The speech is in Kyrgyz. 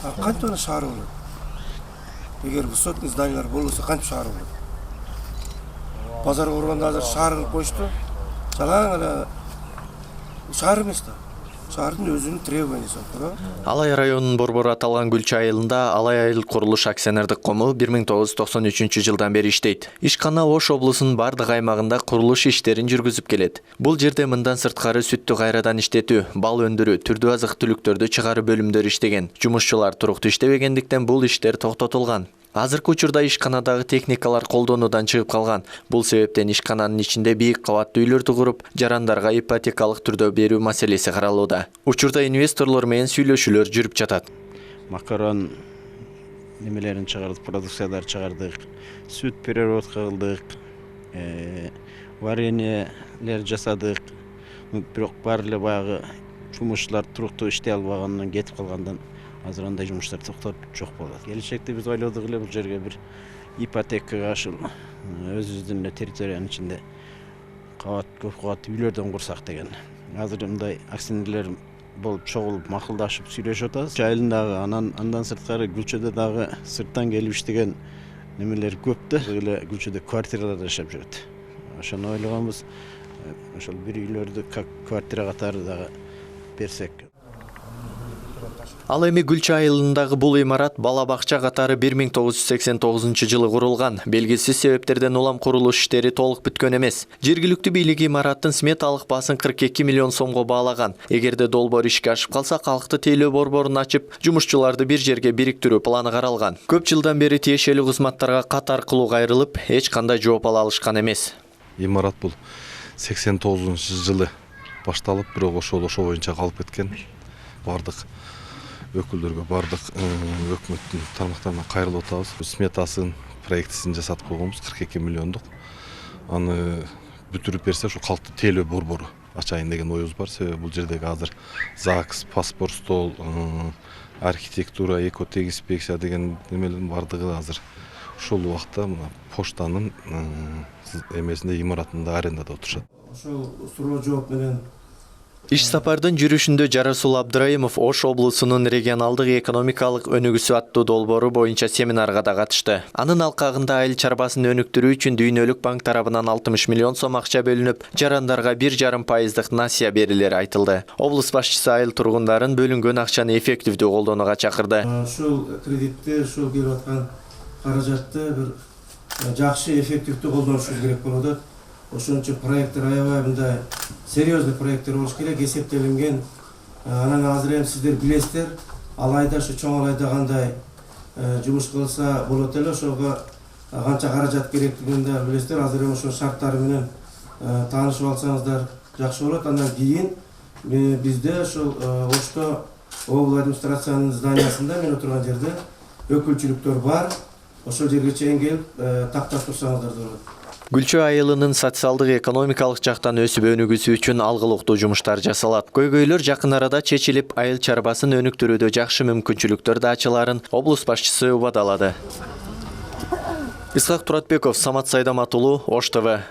Кантип шаар болот? Эгер высотный зданиялар болбосо кантип шаар болот? Базар курганда азыр шаар кылып коюшту. Жалаң эле шаар эмес да. Шаардын өзүнүн требованиясы бар. Алай районунун борбору аталган Гүлчү айылында Алай айыл курулуш акционердик кому 1993 жылдан бери иштейт. Ишкана Ош облусунун бардык аймагында курулуш иштерин жүргүзүп келет. Бул жерде мындан сырткары сүттү кайрадан иштетүү, бал өндүрүү, түрдүү азык-түлүктөрдү чыгаруу бөлүмдөрү иштеген. Жумушчулар туруктуу иштебегендиктен бул иштер токтотулган. Азыркы учурда ишканадагы техникалар колдонуудан чыгып калган. Бул себептен ишкананын ичинде бийик кабаттуу үйлөрдү куруп, жарандарга ипотекалык түрдө берүү маселеси каралууда. Учурда инвесторлор менен сүйлөшүүлөр жүрүп жатат. Макарон немелерин чыгардык, продукциялар чыгардык, сүт переработка кылдык, вареньелер жасадык. Бирок баары эле баягы жумушчулар туруктуу иштей албагандан кетип калгандан азыр андай жумуштар токтоп жок болот. Келечекте биз ойлодук эле бул жерге бир ипотекага ушул өзүбүздүн эле территориянын ичинде көп кабаттуу үйлөрдөн курсак деген. Азыр мындай акционерлер болуп чогулуп макулдашып сүйлөшүп атабыз. Айылындагы андан сырткары Гүлчөдө дагы сырттан келип иштеген немелер көп да. Эле Гүлчөдө квартираларда жашап жүрөт. Ошону ойлогонбуз. Ошол бир үйлөрдү квартира катары дагы берсек. Ал эми Гүлчү айылындагы бул имарат бала бакча катары 1989 жылы курулган. Белгисиз себептерден улам курулуш иштери толук бүткөн эмес. Жергиликтүү бийлик имараттын сметалык баасын 42 миллион сомго баалаган. Эгерде долбоор ишке ашып калса, калкты тейлөө борборун ачып, жумушчуларды бир жерге бириктирүү планы каралган. Көп жылдан бери тиешелүү кызматтарга кат аркылуу кайрылып, эч кандай жооп ала алышкан эмес. Имарат бул 89 жылы башталып, бирок ошо боюнча калып кеткен. Бардык өкүлдөргө, бардык өкмөттүн тармактарына кайрылып атабыз. Сметасын, проектисин жасатып койгонбуз 42 миллиондук. Аны бүтүрүп берсе, ушу калкты тейлөө борбору ачайын деген оюбуз бар. Себеби бул жердеги азыр ЗАГС, паспорт стол, архитектура, экотег-инспекция деген немелердин бардыгы азыр ушул убакта мына поштанын эмесинде имаратында арендада отурушат. Ошол суроо жооп менен Иш сапардын жүрүшүндө Жарасул Абдраимов Ош облусунун регионалдык экономикалык өнүгүүсү аттуу долбоору боюнча семинарга да катышты. Анын алкагында айыл чарбасын өнүктүрүү үчүн Дүйнөлүк банк тарабынан 60 миллион сом акча бөлүнүп, жарандарга 1,5% насыя берилери айтылды. Облус башчысы айыл тургундарын бөлүнгөн акчаны эффективдүү колдонууга чакырды. Ушул кредитти, ушул келип аткан каражатты бир жакшы эффективдүү колдонушубуз керек болот. Ошон үчүн проекттер аябай мындай серьезный проекттер болуш керек, эсептелинген. Анан азыр эми сиздер билесиздер, алайда ушу чоң алайда кандай жумуш кылса болот эле, ошого канча каражат керектигин да билесиздер. Азыр эми ошол шарттары менен таанышып алсаңыздар жакшы болот. Андан кийин бизде ошол Ошто облус администрациянын зданиясында, мен отурган жерде өкүлчүлүктөр бар. Ошол жерге чейин келип тактап турсаңыздар да болот. Гүлчү айылынын социалдык экономикалык жактан өсүп өнүгүүсү үчүн алгылыктуу жумуштар жасалат. Көйгөйлөр жакын арада чечилип, айыл чарбасын өнүктүрүүдө жакшы мүмкүнчүлүктөр да ачыларын облус башчысы убадалады. Исхак Туратбеков, Самат Сайдаматулуу, Ош ТВ.